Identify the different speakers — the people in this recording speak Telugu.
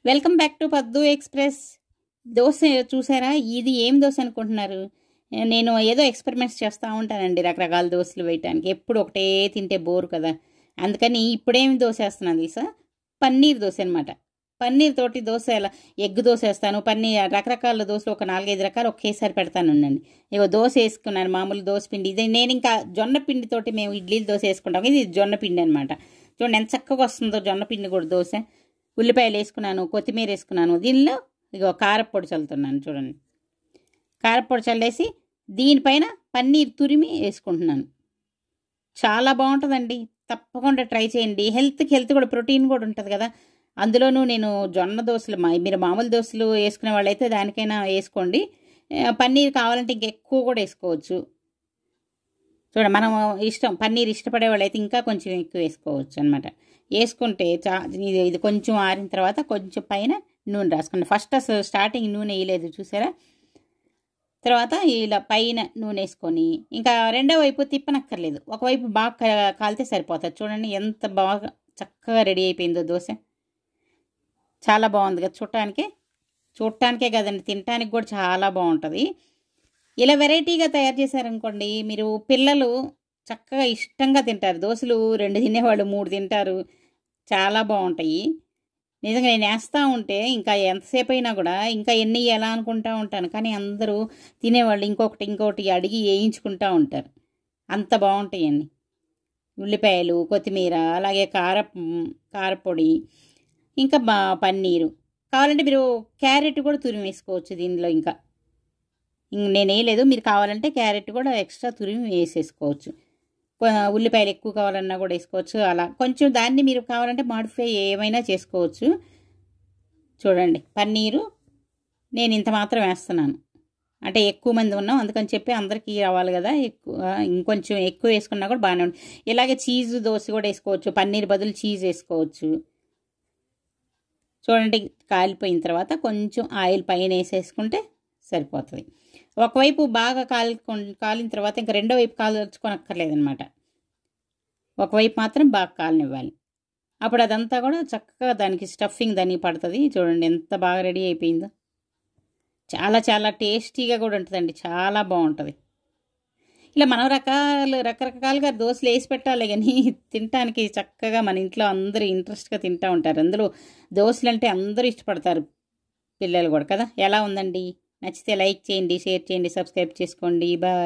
Speaker 1: వెల్కమ్ బ్యాక్ టు పద్దు ఎక్స్ప్రెస్. దోశ చూసారా? ఇది ఏం దోశ అనుకుంటున్నారు? నేను ఏదో ఎక్స్పెరిమెంట్స్ చేస్తూ ఉంటానండి రకరకాల దోశలు వేయటానికి. ఎప్పుడు ఒకటే తింటే బోరు కదా, అందుకని ఇప్పుడేమి దోశ వేస్తున్నాను తెలుసా? పన్నీర్ దోశ అనమాట. పన్నీర్ తోటి దోశ, ఎలా ఎగ్ దోశ వేస్తాను, పన్నీర్ రకరకాల దోశలు ఒక 4-5 రకాలు ఒకేసారి పెడతాను ఉండండి. ఇగో దోశ వేసుకున్నాను, మామూలు దోశ పిండి. ఇది నేను ఇంకా జొన్న పిండితోటి మేము ఇడ్లీలు దోశ వేసుకుంటాం. ఇది జొన్న పిండి అనమాట. చూడండి ఎంత చక్కగా వస్తుందో జొన్న పిండి కూడా దోశ. ఉల్లిపాయలు వేసుకున్నాను, కొత్తిమీర వేసుకున్నాను. దీనిలో ఇగో కారప్పొడి చల్లుతున్నాను. చూడండి, కారప్పొడి చల్లేసి దీనిపైన పన్నీర్ తురిమి వేసుకుంటున్నాను. చాలా బాగుంటుందండి, తప్పకుండా ట్రై చేయండి. హెల్త్ కూడా, ప్రోటీన్ కూడా ఉంటుంది కదా. అందులోనూ నేను జొన్న దోశలు, మీరు మామూలు దోశలు వేసుకునే వాళ్ళైతే దానికైనా వేసుకోండి. పన్నీర్ కావాలంటే ఇంకెక్కువ కూడా వేసుకోవచ్చు. చూడండి, మనం ఇష్టం, పన్నీర్ ఇష్టపడే వాళ్ళైతే ఇంకా కొంచెం ఎక్కువ వేసుకోవచ్చు అనమాట. వేసుకుంటే ఇది కొంచెం ఆరిన తర్వాత కొంచెం పైన నూనె రాసుకోండి. ఫస్ట్ అసలు స్టార్టింగ్ నూనె వేయలేదు చూసారా? తర్వాత ఇలా పైన నూనె వేసుకొని ఇంకా రెండో వైపు తిప్పనక్కర్లేదు, ఒకవైపు బాగా కాలితే సరిపోతుంది. చూడండి ఎంత బాగా చక్కగా రెడీ అయిపోయిందో దోశ. చాలా బాగుంది కదా చూడటానికే కదండి, తినటానికి కూడా చాలా బాగుంటుంది. ఇలా వెరైటీగా తయారు చేశారనుకోండి, మీరు పిల్లలు చక్కగా ఇష్టంగా తింటారు. దోశలు 2 తినేవాళ్ళు 3 తింటారు. చాలా బాగుంటాయి నిజంగా. నేను వేస్తూ ఉంటే ఇంకా ఎంతసేపు అయినా కూడా ఇంకా ఎన్ని ఎలా అనుకుంటూ ఉంటాను, కానీ అందరూ తినేవాళ్ళు ఇంకొకటి అడిగి వేయించుకుంటూ ఉంటారు. అంత బాగుంటాయండి. ఉల్లిపాయలు, కొత్తిమీర, అలాగే కారపొడి, ఇంకా పన్నీరు. కావాలంటే మీరు క్యారెట్ కూడా తురిమి వేసుకోవచ్చు దీనిలో. ఇంకా నేను వేయలేదు, మీరు కావాలంటే క్యారెట్ కూడా ఎక్స్ట్రా తురిమి వేసేసుకోవచ్చు. ఉల్లిపాయలు ఎక్కువ కావాలన్నా కూడా వేసుకోవచ్చు. అలా కొంచెం దాన్ని మీరు కావాలంటే మాడిఫై ఏమైనా చేసుకోవచ్చు. చూడండి, పన్నీరు నేను ఇంత మాత్రం వేస్తున్నాను, అంటే ఎక్కువ మంది ఉన్నాం అందుకని చెప్పి అందరికీ రావాలి కదా. ఇంకొంచెం ఎక్కువ వేసుకున్నా కూడా బాగానే ఉంటుంది. ఇలాగే చీజ్ దోశ కూడా వేసుకోవచ్చు, పన్నీర్ బదులు చీజ్ వేసుకోవచ్చు. చూడండి, కాలిపోయిన తర్వాత కొంచెం ఆయిల్ పైన వేసేసుకుంటే సరిపోతుంది. ఒకవైపు బాగా కాలిన తర్వాత ఇంకా రెండో వైపు కాల్చుకోనక్కర్లేదనమాట. ఒకవైపు మాత్రం బాగా కాలనివ్వాలి. అప్పుడు అదంతా కూడా చక్కగా దానికి స్టఫింగ్ దానికి పడుతుంది. చూడండి ఎంత బాగా రెడీ అయిపోయిందో. చాలా చాలా టేస్టీగా కూడా ఉంటుందండి, చాలా బాగుంటుంది. ఇలా మనం రకరకాలుగా దోశలు వేసి పెట్టాలి, కానీ తినటానికి చక్కగా మన ఇంట్లో అందరూ ఇంట్రెస్ట్గా తింటూ ఉంటారు. అందులో దోశలు అంటే అందరూ ఇష్టపడతారు, పిల్లలు కూడా కదా. ఎలా ఉందండి? నచ్చితే లైక్ చేయండి, షేర్ చేయండి, సబ్స్క్రైబ్ చేసుకోండి. బాయ్.